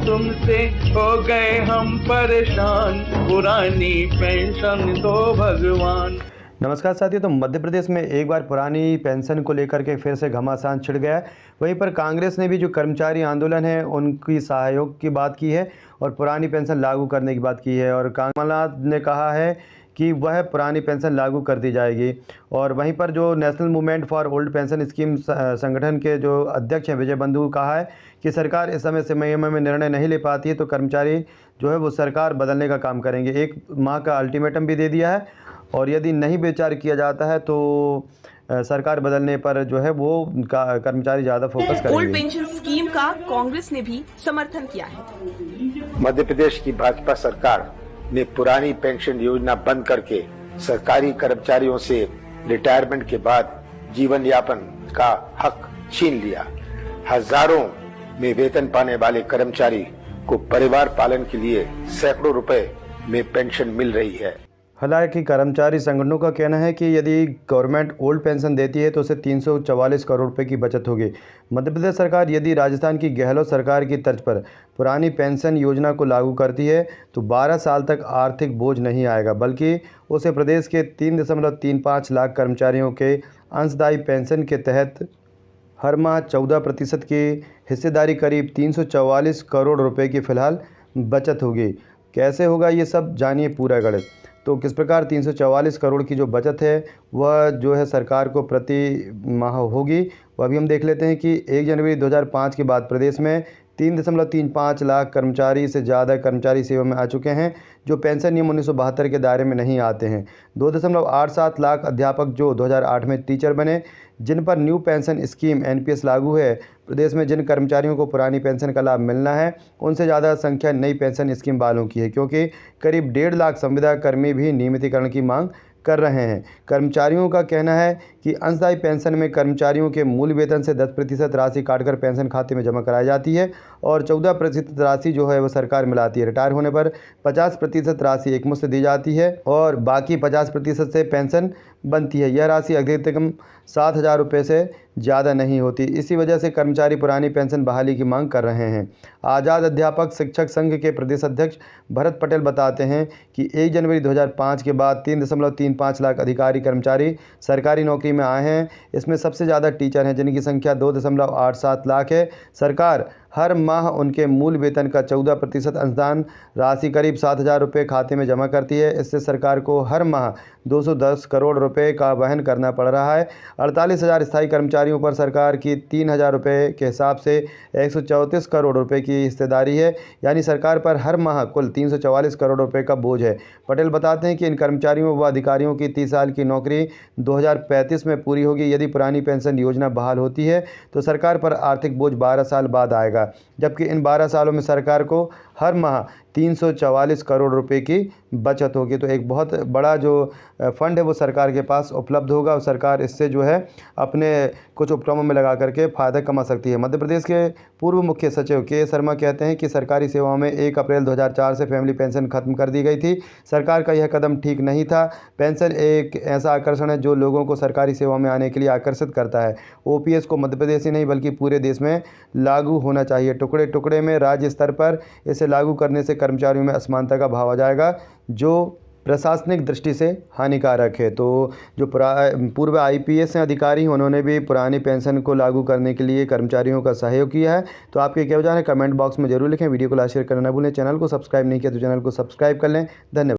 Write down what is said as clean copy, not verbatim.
तुमसे हो गए हम परेशान, पुरानी पेंशन दो भगवान। नमस्कार साथियों। तो मध्य प्रदेश में एक बार पुरानी पेंशन को लेकर के फिर से घमासान छिड़ गया है। वहीं पर कांग्रेस ने भी जो कर्मचारी आंदोलन है उनकी सहयोग की बात की है और पुरानी पेंशन लागू करने की बात की है। और कमलनाथ ने कहा है कि वह पुरानी पेंशन लागू कर दी जाएगी। और वहीं पर जो national movement for old pension scheme संगठन के जो अध्यक्ष हैं विजय बंधु कहा है कि सरकार इस समय में निर्णय नहीं ले पाती है तो कर्मचारी जो है वो सरकार बदलने का काम करेंगे। 1 माह का अल्टीमेटम भी दे दिया है और यदि नहीं विचार किया जाता है तो सरकार बदलने पर जो है वो कर्मचारी ज़्यादा फोकस करेंगे। ओल्ड पेंशन स्कीम का कांग्रेस ने भी समर्थन किया है। मध्य प्रदेश की भाजपा सरकार ने पुरानी पेंशन योजना बंद करके सरकारी कर्मचारियों से रिटायरमेंट के बाद जीवन यापन का हक छीन लिया। हजारों में वेतन पाने वाले कर्मचारी को परिवार पालन के लिए सैकड़ों रुपए में पेंशन मिल रही है। हालांकि कर्मचारी संगठनों का कहना है कि यदि गवर्नमेंट ओल्ड पेंशन देती है तो उसे 344 करोड़ रुपए की बचत होगी। मध्य प्रदेश सरकार यदि राजस्थान की गहलोत सरकार की तर्ज पर पुरानी पेंशन योजना को लागू करती है तो 12 साल तक आर्थिक बोझ नहीं आएगा, बल्कि उसे प्रदेश के 3.35 लाख कर्मचारियों के अंशदायी पेंशन के तहत हर माह 14% की हिस्सेदारी करीब 344 करोड़ रुपए की फ़िलहाल बचत होगी। कैसे होगा ये सब, जानिए पूरा गणित। तो किस प्रकार 344 करोड़ की जो बचत है वह जो है सरकार को प्रति माह होगी, वह भी हम देख लेते हैं कि 1 जनवरी 2005 के बाद प्रदेश में 3.35 लाख कर्मचारी से ज़्यादा कर्मचारी सेवा में आ चुके हैं जो पेंशन नियम 1972 के दायरे में नहीं आते हैं। 2.87 लाख अध्यापक जो 2008 में टीचर बने, जिन पर न्यू पेंशन स्कीम NPS लागू है। प्रदेश में जिन कर्मचारियों को पुरानी पेंशन का लाभ मिलना है उनसे ज़्यादा संख्या नई पेंशन स्कीम वालों की है, क्योंकि करीब 1.5 लाख संविदा कर्मी भी नियमितीकरण की मांग कर रहे हैं। कर्मचारियों का कहना है कि अंशदायी पेंशन में कर्मचारियों के मूल वेतन से 10% राशि काटकर पेंशन खाते में जमा कराई जाती है और 14% राशि जो है वो सरकार मिलाती है। रिटायर होने पर 50% राशि एकमुश्त दी जाती है और बाकी 50% से पेंशन बनती है। यह राशि अधिकतम 7,000 रुपये से ज़्यादा नहीं होती। इसी वजह से कर्मचारी पुरानी पेंशन बहाली की मांग कर रहे हैं। आज़ाद अध्यापक शिक्षक संघ के प्रदेश अध्यक्ष भरत पटेल बताते हैं कि 1 जनवरी 2005 के बाद 3.35 लाख अधिकारी कर्मचारी सरकारी नौकरी में आए हैं। इसमें सबसे ज़्यादा टीचर हैं जिनकी संख्या 2.87 लाख है। सरकार हर माह उनके मूल वेतन का 14% अंशदान राशि करीब 7,000 रुपये खाते में जमा करती है। इससे सरकार को हर माह 210 करोड़ रुपए का वहन करना पड़ रहा है। 48,000 स्थायी कर्मचारियों पर सरकार की 3,000 रुपये के हिसाब से 134 करोड़ रुपए की हिस्सेदारी है, यानी सरकार पर हर माह कुल 344 करोड़ रुपए का बोझ है। पटेल बताते हैं कि इन कर्मचारियों व अधिकारियों की 30 साल की नौकरी 2035 में पूरी होगी। यदि पुरानी पेंशन योजना बहाल होती है तो सरकार पर आर्थिक बोझ 12 साल बाद आएगा, जबकि इन 12 सालों में सरकार को हर माह 344 करोड़ रुपए की बचत होगी। तो एक बहुत बड़ा जो फंड है वो सरकार के पास उपलब्ध होगा और सरकार इससे जो है अपने कुछ उपक्रमों में लगा करके फ़ायदा कमा सकती है। मध्य प्रदेश के पूर्व मुख्य सचिव के शर्मा कहते हैं कि सरकारी सेवाओं में 1 अप्रैल 2004 से फैमिली पेंशन खत्म कर दी गई थी। सरकार का यह कदम ठीक नहीं था। पेंशन एक ऐसा आकर्षण है जो लोगों को सरकारी सेवाओं में आने के लिए आकर्षित करता है। OPS को मध्य प्रदेश ही नहीं बल्कि पूरे देश में लागू होना चाहिए। टुकड़े टुकड़े में राज्य स्तर पर इसे लागू करने से कर्मचारियों में असमानता का भाव आ जाएगा, जो प्रशासनिक दृष्टि से हानिकारक है। तो जो पूर्व IPS अधिकारी हैं उन्होंने भी पुरानी पेंशन को लागू करने के लिए कर्मचारियों का सहयोग किया है। तो आपके क्या विचार है कमेंट बॉक्स में जरूर लिखें। वीडियो को लाइक शेयर करना ना भूलें। चैनल को सब्सक्राइब नहीं किया तो चैनल को सब्सक्राइब कर लें। धन्यवाद।